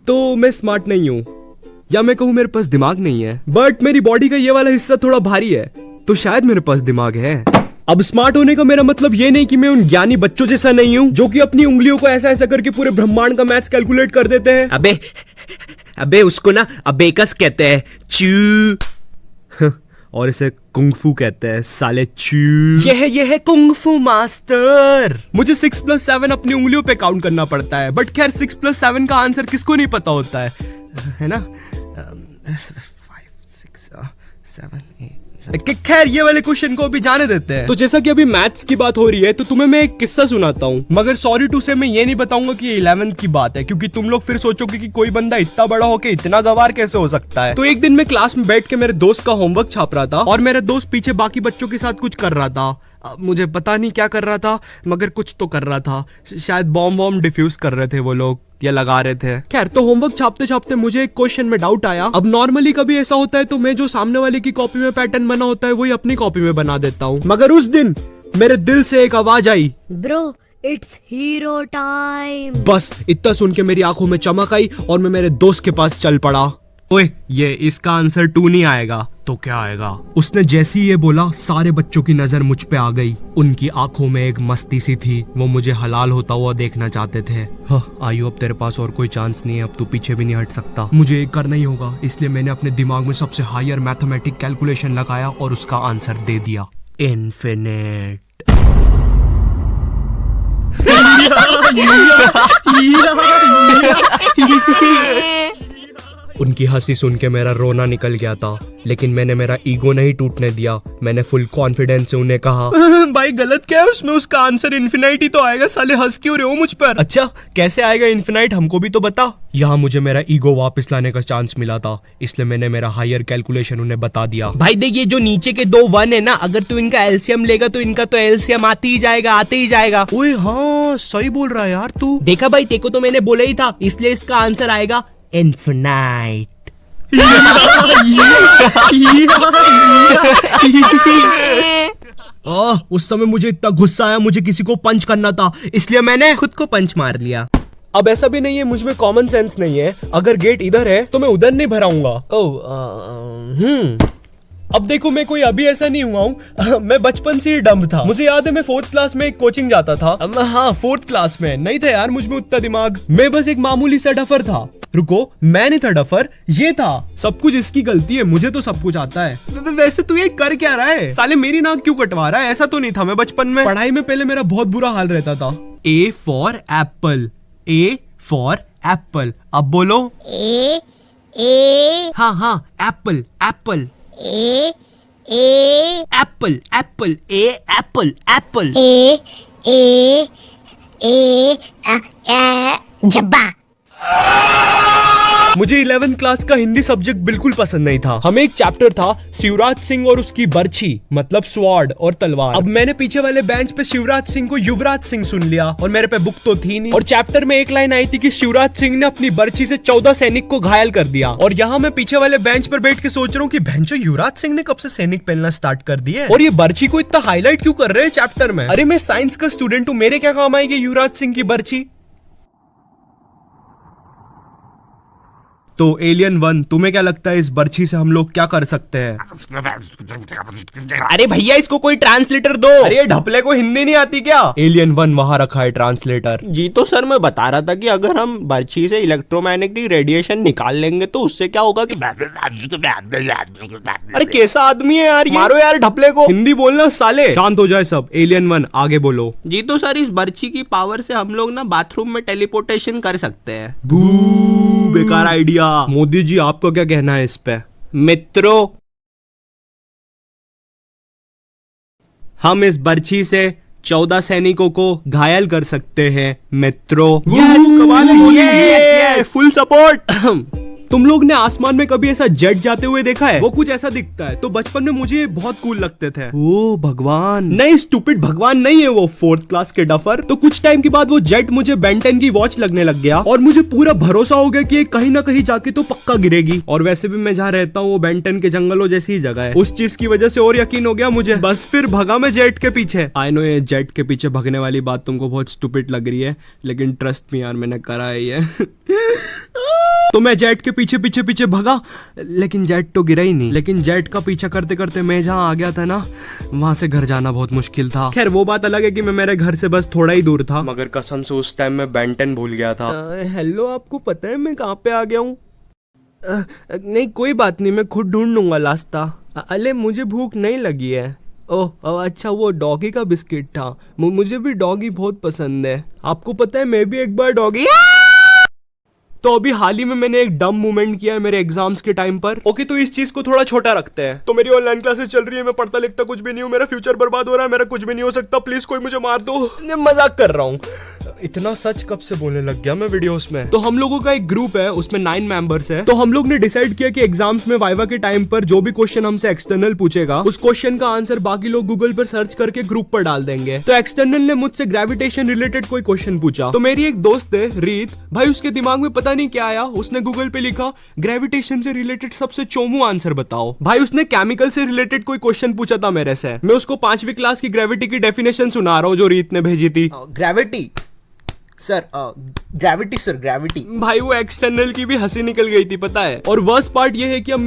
तो मैं स्मार्ट नहीं हूँ, या मैं कहूँ मेरे पास दिमाग नहीं है, बट मेरी बॉडी का ये वाला हिस्सा थोड़ा भारी है, तो शायद मेरे पास दिमाग है। अब स्मार्ट होने का मेरा मतलब ये नहीं कि मैं उन ज्ञानी बच्चों जैसा नहीं हूँ जो कि अपनी उंगलियों को ऐसा ऐसा करके पूरे ब्रह्मांड का मैथ्स कैलकुलेट कर देते हैं। अबे उसको ना अबेकस कहते हैं, चू। और इसे कुंगफू कहते हैं, साले चू। ये है कुंगफू मास्टर। मुझे 6+7 अपनी उंगलियों पे काउंट करना पड़ता है, बट खैर 6+7 का आंसर किसको नहीं पता होता है ना? 5 6 7 8। खैर ये वाले क्वेश्चन को अभी जाने देते हैं। तो जैसा कि अभी मैथ्स की बात हो रही है, तो तुम्हें मैं एक किस्सा सुनाता हूँ, मगर सॉरी टू से मैं ये नहीं बताऊंगा कि 11th की बात है, क्योंकि तुम लोग फिर सोचोगे कि कोई बंदा इतना बड़ा होके इतना गवार कैसे हो सकता है। तो एक दिन मैं क्लास में बैठ के मेरे दोस्त का होमवर्क छाप रहा था, और मेरा दोस्त पीछे बाकी बच्चों के साथ कुछ कर रहा था। मुझे पता नहीं क्या कर रहा था, मगर कुछ तो कर रहा था। शायद बॉम्ब वॉम्ब डिफ्यूज कर रहे थे वो लोग, या लगा रहे थे। खैर, तो होमवर्क छापते छापते मुझे एक क्वेश्चन में डाउट आया। अब नॉर्मली कभी ऐसा होता है तो मैं जो सामने वाले की कॉपी में पैटर्न बना होता है वही अपनी कॉपी में बना देता हूँ, मगर उस दिन मेरे दिल से एक आवाज आई, ब्रो इट्स हीरो टाइम। बस इतना सुन के मेरी आंखों में चमक आई और मैं मेरे दोस्त के पास चल पड़ा। ओए, ये इसका आंसर 2 नहीं आएगा तो क्या आएगा? उसने जैसी ये बोला, सारे बच्चों की नजर मुझ पे आ गई। उनकी आंखों में एक मस्ती सी थी, वो मुझे हलाल होता हुआ देखना चाहते थे। आयु, अब तेरे पास और कोई चांस नहीं है, अब तू पीछे भी नहीं हट सकता। मुझे एक करना ही होगा, इसलिए मैंने अपने दिमाग में सबसे हायर मैथमेटिक कैलकुलेशन लगाया और उसका आंसर दे दिया, इन्फिनिट। उनकी हंसी सुन के मेरा रोना निकल गया था, लेकिन मैंने मेरा ईगो नहीं टूटने दिया। मैंने फुल कॉन्फिडेंस से उन्हें कहा, भाई गलत क्या है उसमें? उसका आंसर इन्फिनाइट ही तो आएगा। साले हंस क्यों रहे हो मुझ पर? अच्छा, कैसे आएगा इन्फिनाइट, हमको भी तो बता। यहाँ मुझे मेरा ईगो वापस लाने का चांस मिला था, इसलिए मैंने मेरा हायर कैलकुलेशन उन्हें बता दिया। भाई देख, ये जो नीचे के 2 1 है ना, अगर तू इनका एलसीएम लेगा तो इनका तो एलसीएम आते ही जाएगा। ओए हाँ, सही बोल रहा है यार तू। देखा भाई, तेको तो मैंने बोला ही था, इसलिए इसका आंसर आएगा इन्फिनाइट। उस समय मुझे इतना गुस्सा आया, मुझे किसी को पंच करना था, इसलिए मैंने खुद को पंच मार लिया। अब ऐसा भी नहीं है मुझ में कॉमन सेंस नहीं है, अगर गेट इधर है तो मैं उधर नहीं भराऊंगा। अब देखो, मैं कोई अभी ऐसा नहीं हुआ हूँ, मैं बचपन से ही डम्ब था। मुझे याद है मैं 4th क्लास में एक कोचिंग जाता था। हाँ, 4th क्लास में नहीं था यार मुझ में उतना दिमाग, मैं बस एक मामूली सा डफर था। रुको, मैं नहीं था डफर, ये था। सब कुछ इसकी गलती है, मुझे तो सब कुछ आता है। वैसे तू ये कर क्या रहा है? साले मेरी नाक क्यों कटवा रहा है? ऐसा तो नहीं था मैं बचपन में। पढ़ाई में पहले मेरा बहुत बुरा हाल रहता था। A for Apple, A for Apple. अब बोलो ए हाँ, एप्पल एप्पल ए एप्पल एप्पल ए एप्पल एप्पल जब्बा। मुझे 11th क्लास का हिंदी सब्जेक्ट बिल्कुल पसंद नहीं था। हमें एक चैप्टर था शिवराज सिंह और उसकी बर्छी, मतलब स्वॉर्ड और तलवार। अब मैंने पीछे वाले बेंच पे शिवराज सिंह को युवराज सिंह सुन लिया, और मेरे पे बुक तो थी नहीं। और चैप्टर में एक लाइन आई थी कि शिवराज सिंह ने अपनी बर्छी से 14 सैनिक को घायल कर दिया। और यहाँ मैं पीछे वाले बेंच पर बैठ के सोच रहा हूँ कि भैंचो, युवराज सिंह ने कब से सैनिक पहनना स्टार्ट कर दिए, और ये बर्छी को इतना हाईलाइट क्यों कर रहे हैं चैप्टर में? अरे मैं साइंस का स्टूडेंट हूँ, मेरे क्या काम आएगी युवराज सिंह की बर्छी? तो एलियन 1, तुम्हें क्या लगता है इस बर्छी से हम लोग क्या कर सकते हैं? अरे भैया, इसको कोई ट्रांसलेटर दो। अरे ये ढपले को हिंदी नहीं आती क्या? एलियन 1 वहां रखा है ट्रांसलेटर। जी तो सर, मैं बता रहा था कि अगर हम बर्छी से इलेक्ट्रोमैग्नेटिक रेडिएशन निकाल लेंगे तो उससे क्या होगा कि अरे कैसा आदमी है यार, मारो यार ढपले को। हिंदी बोलना साले। शांत हो जाए सब। एलियन 1 आगे बोलो। जी तो सर, इस बर्छी की पावर से हम लोग ना बाथरूम में टेलीपोर्टेशन कर सकते हैं। बेकार आइडिया। मोदी जी, आपको क्या कहना है इस पे? मित्रों, हम इस बर्छी से 14 सैनिकों को घायल कर सकते हैं मित्रों। Full support. तुम लोग ने आसमान में कभी ऐसा जेट जाते हुए देखा है? वो कुछ ऐसा दिखता है। तो बचपन में मुझे बहुत कूल लगते थे। ओ भगवान, नहीं स्टूपिड, भगवान नहीं है वो, 4th क्लास के डफर। तो कुछ टाइम के बाद वो जेट मुझे बेन 10 की वॉच लगने लग गया, और मुझे पूरा भरोसा हो गया कि ये कहीं ना कहीं जाके तो पक्का गिरेगी। और वैसे भी मैं जहाँ रहता हूँ वो बेन 10 के जंगलों जैसी ही जगह है। उस चीज की वजह से और यकीन हो गया मुझे। बस फिर भगा मैं जेट के पीछे। आई नो ये जेट के पीछे भगने वाली बात तुमको बहुत स्टूपिड लग रही है, लेकिन ट्रस्ट मी यार, मैंने करा है ये। तो मैं जेट के पीछे पीछे पीछे भगा, लेकिन जेट तो गिरा ही नहीं। लेकिन जेट का पीछा करते करते मैं जहाँ आ गया था ना, वहां से घर जाना बहुत मुश्किल था। खैर वो बात अलग है कि मैं मेरे घर से बस थोड़ा ही दूर था, मगर कसम से उस टाइम मैं बेंटन भूल गया था। हेलो, आपको पता है मैं कहाँ पे आ गया हूँ? नहीं कोई बात नहीं, मैं खुद ढूंढ लूंगा रास्ता। अले मुझे भूख नहीं लगी है। ओह अच्छा, वो डॉगी का बिस्किट था। मुझे भी डॉगी बहुत पसंद है। आपको पता है मैं भी एक बार डॉगी। तो अभी हाल ही में मैंने एक डम मूवमेंट किया है मेरे एग्जाम्स के टाइम पर। ओके, तो इस चीज को थोड़ा छोटा रखते हैं। तो मेरी ऑनलाइन क्लासेस चल रही है, मैं पढ़ता लिखता कुछ भी नहीं हूँ, मेरा फ्यूचर बर्बाद हो रहा है, मेरा कुछ भी नहीं हो सकता, प्लीज कोई मुझे मार दो। मजाक कर रहा हूँ, इतना सच कब से बोलने लग गया मैं वीडियोस में। तो हम लोगों का एक ग्रुप है, उसमें 9 मेंबर्स है। तो हम लोग ने डिसाइड किया कि एग्जाम्स में वाइवा के टाइम पर जो भी क्वेश्चन हमसे एक्सटर्नल पूछेगा, उस क्वेश्चन का आंसर बाकी लोग गूगल पर सर्च करके ग्रुप पर डाल देंगे। तो एक्सटर्नल ने मुझसे ग्रेविटेशन रिलेटेड कोई क्वेश्चन पूछा। तो मेरी एक दोस्त है रीत, भाई उसके दिमाग में पता नहीं क्या आया, उसने गूगल पे लिखा ग्रेविटेशन से रिलेटेड सबसे चोमू आंसर बताओ। भाई उसने केमिकल से रिलेटेड कोई क्वेश्चन पूछा था मेरे से। मैं उसको 5वीं क्लास की ग्रेविटी की डेफिनेशन सुना रहा हूँ जो रीत ने भेजी थी। Gravity sir, gravity sir, gravity. भाई वो एक्सटर्नल की भी हंसी निकल गई थी, पता है। और वर्स्ट पार्ट ये है कि अब